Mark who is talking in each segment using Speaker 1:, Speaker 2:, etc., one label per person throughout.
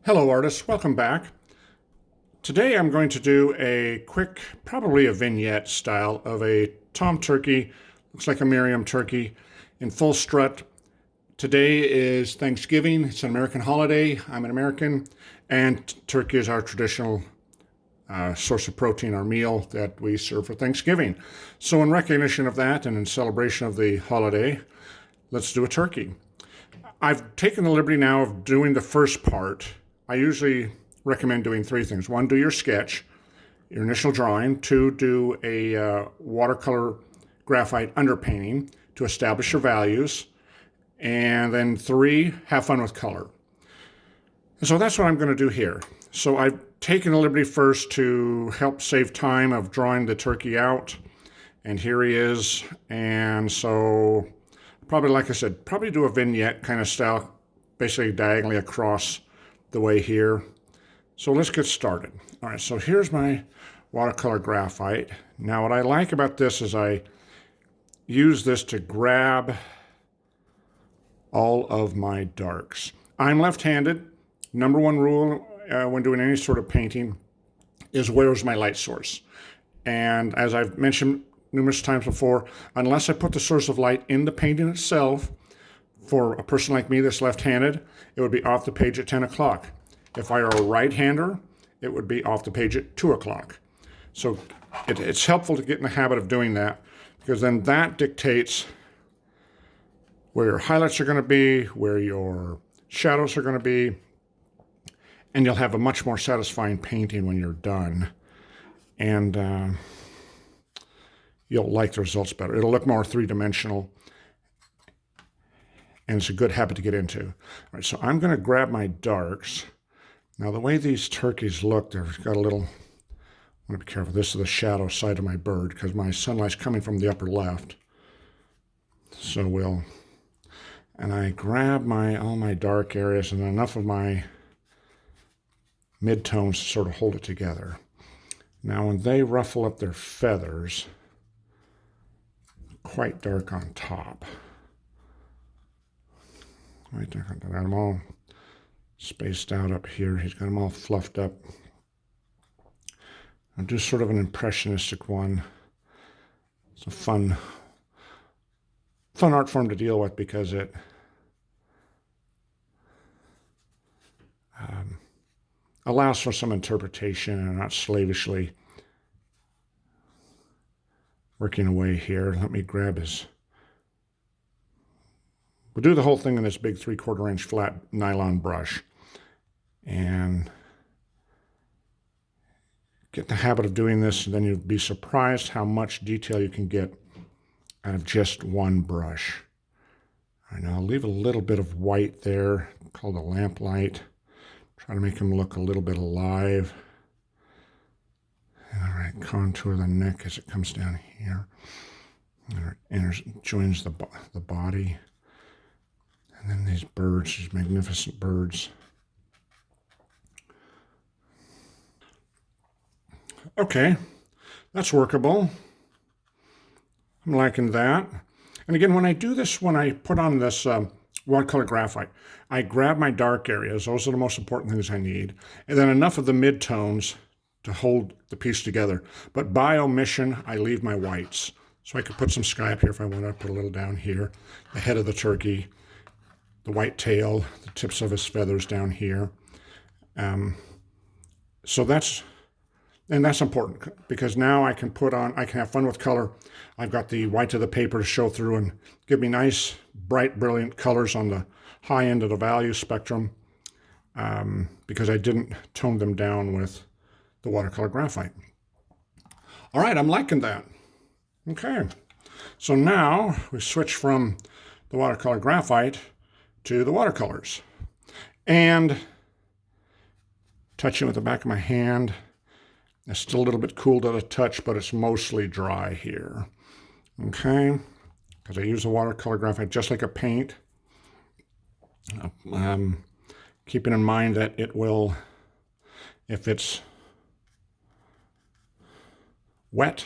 Speaker 1: Hello artists, welcome back. Today I'm going to do a quick, probably a vignette style of a tom turkey, looks like a Miriam turkey, in full strut. Today is Thanksgiving, it's an American holiday, I'm an American, and turkey is our traditional source of protein, our meal that we serve for Thanksgiving. So in recognition of that and in celebration of the holiday, let's do a turkey. I've taken the liberty now of doing the first part. I usually recommend doing three things. One, do your sketch, your initial drawing. Two, do a watercolor graphite underpainting to establish your values. And then three, have fun with color. And so that's what I'm going to do here. So I've taken the liberty first to help save time of drawing the turkey out. And here he is. And so probably, like I said, probably do a vignette kind of style, basically diagonally across the way here. So let's get started. All right, so here's my watercolor graphite. Now what I like about this is I use this to grab all of my darks. I'm left-handed. Number one rule when doing any sort of painting is where's my light source? And as I've mentioned numerous times before, unless I put the source of light in the painting itself, for a person like me that's left-handed, it would be off the page at 10 o'clock. If I were a right-hander, it would be off the page at 2 o'clock. So it's helpful to get in the habit of doing that, because then that dictates where your highlights are going to be, where your shadows are going to be, and you'll have a much more satisfying painting when you're done. And you'll like the results better. It'll look more three-dimensional, and it's a good habit to get into. All right, so I'm going to grab my darks. Now, the way these turkeys look, they've got a little, I want to be careful. This is the shadow side of my bird because my sunlight's coming from the upper left. So and I grab all my dark areas and enough of my midtones to sort of hold it together. Now, when they ruffle up their feathers, quite dark on top. Right there, I got them all spaced out up here. He's got them all fluffed up. I'll do sort of an impressionistic one. It's a fun art form to deal with because it allows for some interpretation and not slavishly working away here. Let me grab his... We'll do the whole thing in this big 3/4 inch flat nylon brush and get the habit of doing this, and then you'll be surprised how much detail you can get out of just one brush. All right, now I'll leave a little bit of white there called a lamplight. Try to make him look a little bit alive. All right, contour the neck as it comes down here. And joins the body. And then these birds, these magnificent birds. Okay, that's workable. I'm liking that. And again, when I do this, when I put on this watercolor graphite, I grab my dark areas. Those are the most important things I need. And then enough of the midtones to hold the piece together. But by omission, I leave my whites. So I could put some sky up here if I want to, put a little down here. The head of the turkey, the white tail, the tips of his feathers down here. So that's important because now I can have fun with color. I've got the white of the paper to show through and give me nice, bright, brilliant colors on the high end of the value spectrum because I didn't tone them down with the watercolor graphite. All right, I'm liking that. Okay, so now we switch from the watercolor graphite to the watercolors. And touching with the back of my hand. It's still a little bit cool to the touch, but it's mostly dry here. Okay, because I use the watercolor graphite just like a paint. Keeping in mind that it will, if it's wet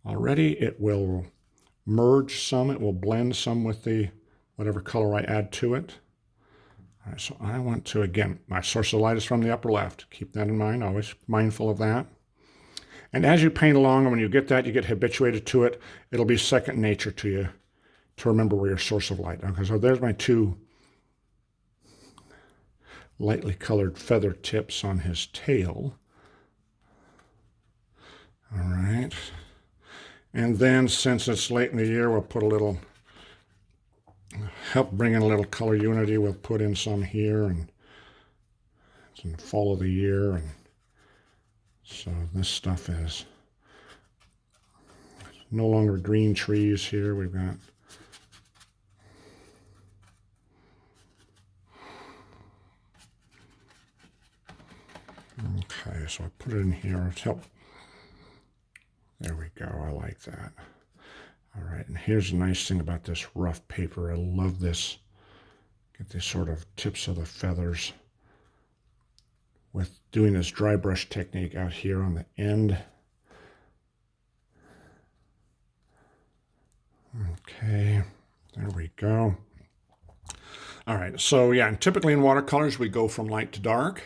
Speaker 1: already, it will merge some, it will blend some with the whatever color I add to it. All right, so I want to, again, my source of light is from the upper left. Keep that in mind, always mindful of that. And as you paint along, and when you get that, you get habituated to it, it'll be second nature to you to remember where your source of light. Okay, so there's my two lightly colored feather tips on his tail. All right. And then, since it's late in the year, we'll put a little, help bring in a little color unity. We'll put in some here, and it's in the fall of the year. And so this stuff is no longer green trees here. We've got okay, so I put it in here to help. There we go. I like that. All right, and here's the nice thing about this rough paper. I love this. Get these sort of tips of the feathers with doing this dry brush technique out here on the end. Okay, there we go. All right, so yeah, and typically in watercolors, we go from light to dark.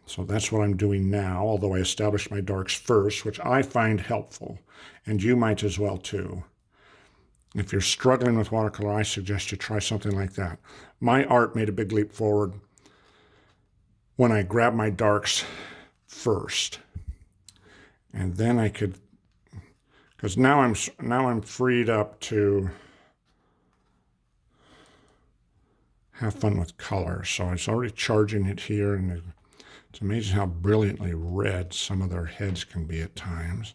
Speaker 1: So that's what I'm doing now, although I established my darks first, which I find helpful, and you might as well too. If you're struggling with watercolor, I suggest you try something like that. My art made a big leap forward when I grabbed my darks first. And then I could, because now I'm freed up to have fun with color. So it's already charging it here, and it's amazing how brilliantly red some of their heads can be at times.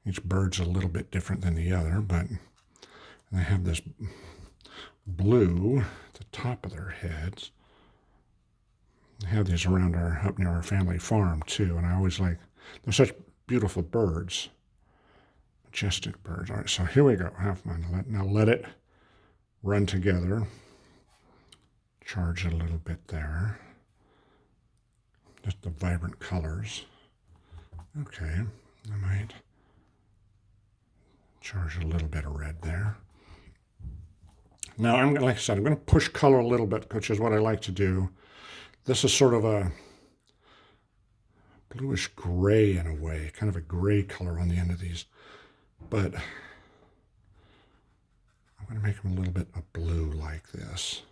Speaker 1: Each bird's a little bit different than the other, but they have this blue at the top of their heads. They have these around up near our family farm too, and I always like, they're such beautiful birds, majestic birds. All right, so here we go. Have fun. Now let it run together. Charge it a little bit there. Just the vibrant colors. Okay, I might charge a little bit of red there. Now, like I said, I'm going to push color a little bit, which is what I like to do. This is sort of a bluish gray in a way, kind of a gray color on the end of these. But I'm going to make them a little bit of blue like this.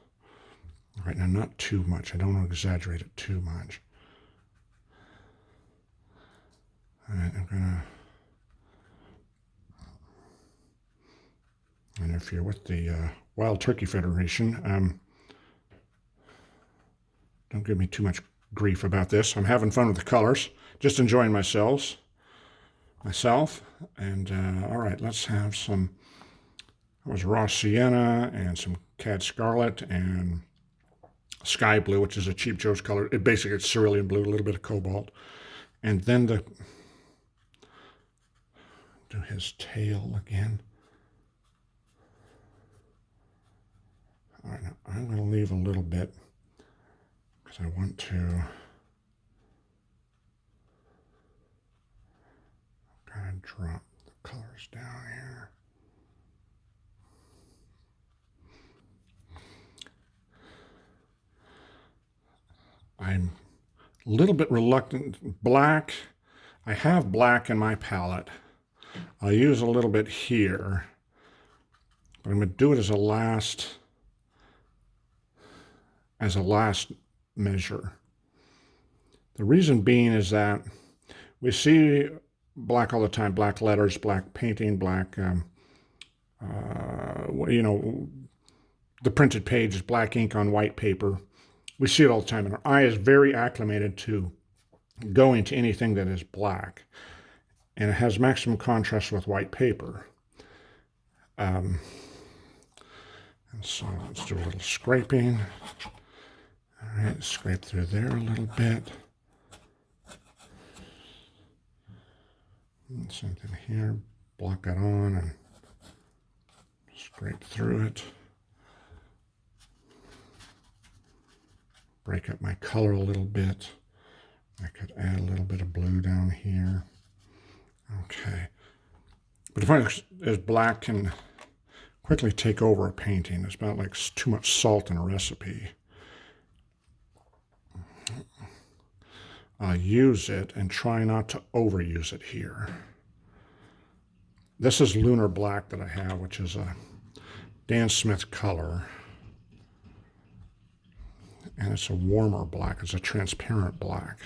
Speaker 1: All right, now not too much. I don't want to exaggerate it too much. All right, I'm going to, and if you're with the Wild Turkey Federation, don't give me too much grief about this. I'm having fun with the colors, just enjoying myself. And all right, let's have some, that was raw sienna and some cad scarlet and sky blue, which is a cheap Joe's color. It's cerulean blue, a little bit of cobalt. And then do his tail again. All right, now I'm going to leave a little bit because I want to kind of drop the colors down here. I'm a little bit reluctant. Black, I have black in my palette. I'll use a little bit here, but I'm going to do it as a last measure. The reason being is that we see black all the time, black letters, black painting, black, you know, the printed page is black ink on white paper. We see it all the time, and our eye is very acclimated to going to anything that is black, and it has maximum contrast with white paper. And so let's do a little scraping. All right, scrape through there a little bit. And same thing here, block it on and scrape through it. Break up my color a little bit. I could add a little bit of blue down here. Okay. But the point is black can quickly take over a painting. It's about like too much salt in a recipe. I'll use it and try not to overuse it here. This is Lunar Black that I have, which is a Dan Smith color. And it's a warmer black. It's a transparent black.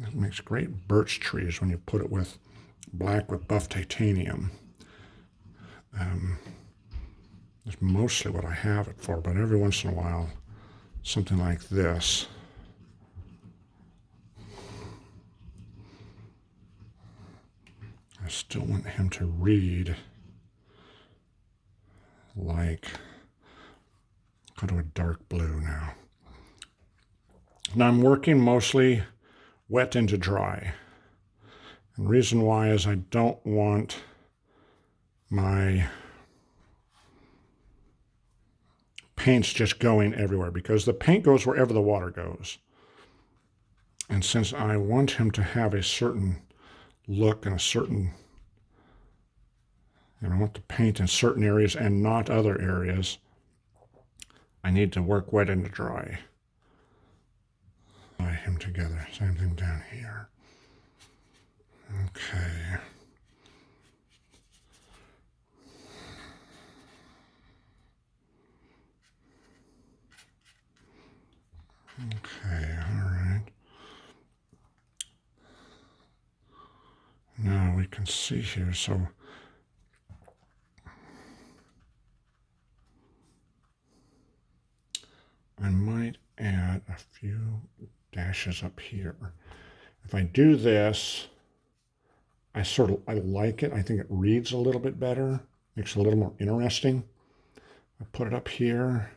Speaker 1: It makes great birch trees when you put it with black with buff titanium. That's mostly what I have it for, but every once in a while, something like this. I still want him to read like, go to a dark blue now. Now I'm working mostly wet into dry. And the reason why is I don't want my paints just going everywhere, because the paint goes wherever the water goes. And since I want him to have a certain look and a certain, I want to paint in certain areas and not other areas, I need to work wet into dry. Tie him together. Same thing down here. Okay. Okay, all right. Now we can see here, so I might add a few dashes up here. If I do this, I like it. I think it reads a little bit better, makes it a little more interesting. I put it up here,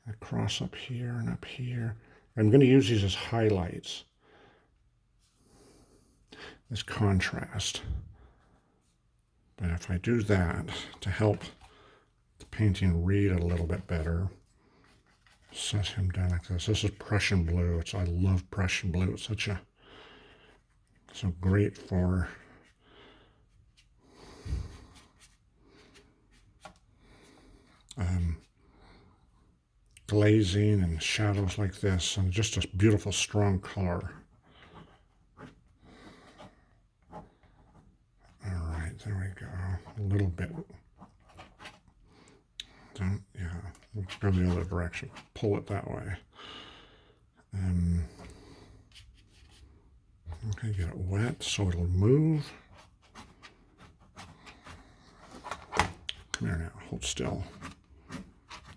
Speaker 1: across up here and up here. I'm going to use these as highlights, as contrast. But if I do that to help the painting read a little bit better, set him down like this. This is Prussian blue. I love Prussian blue. It's so great for glazing and shadows like this, and just a beautiful strong color. All right, there we go. A little bit. Yeah, let's go the other direction. Pull it that way. Okay, get it wet so it'll move. Come here now, hold still.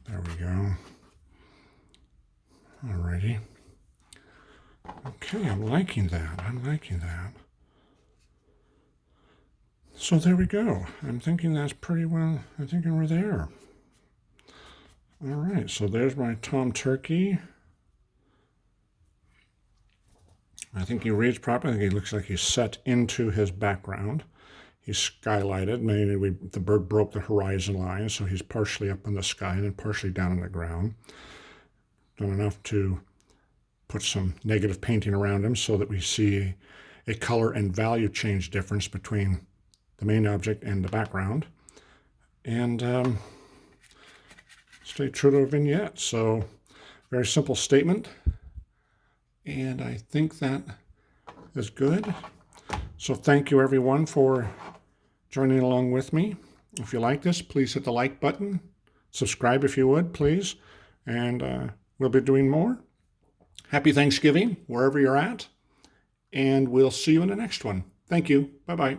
Speaker 1: There we go. Alrighty. Okay, I'm liking that. So there we go. I'm thinking that's pretty well, I'm thinking we're there. All right, so there's my Tom Turkey. I think he reads properly. I think he looks like he's set into his background. He's skylighted. Maybe the bird broke the horizon line, so he's partially up in the sky and then partially down on the ground. Done enough to put some negative painting around him so that we see a color and value change difference between the main object and the background. And stay true to a vignette. So very simple statement. And I think that is good. So thank you everyone for joining along with me. If you like this, please hit the like button. Subscribe if you would, please. And we'll be doing more. Happy Thanksgiving, wherever you're at. And we'll see you in the next one. Thank you. Bye-bye.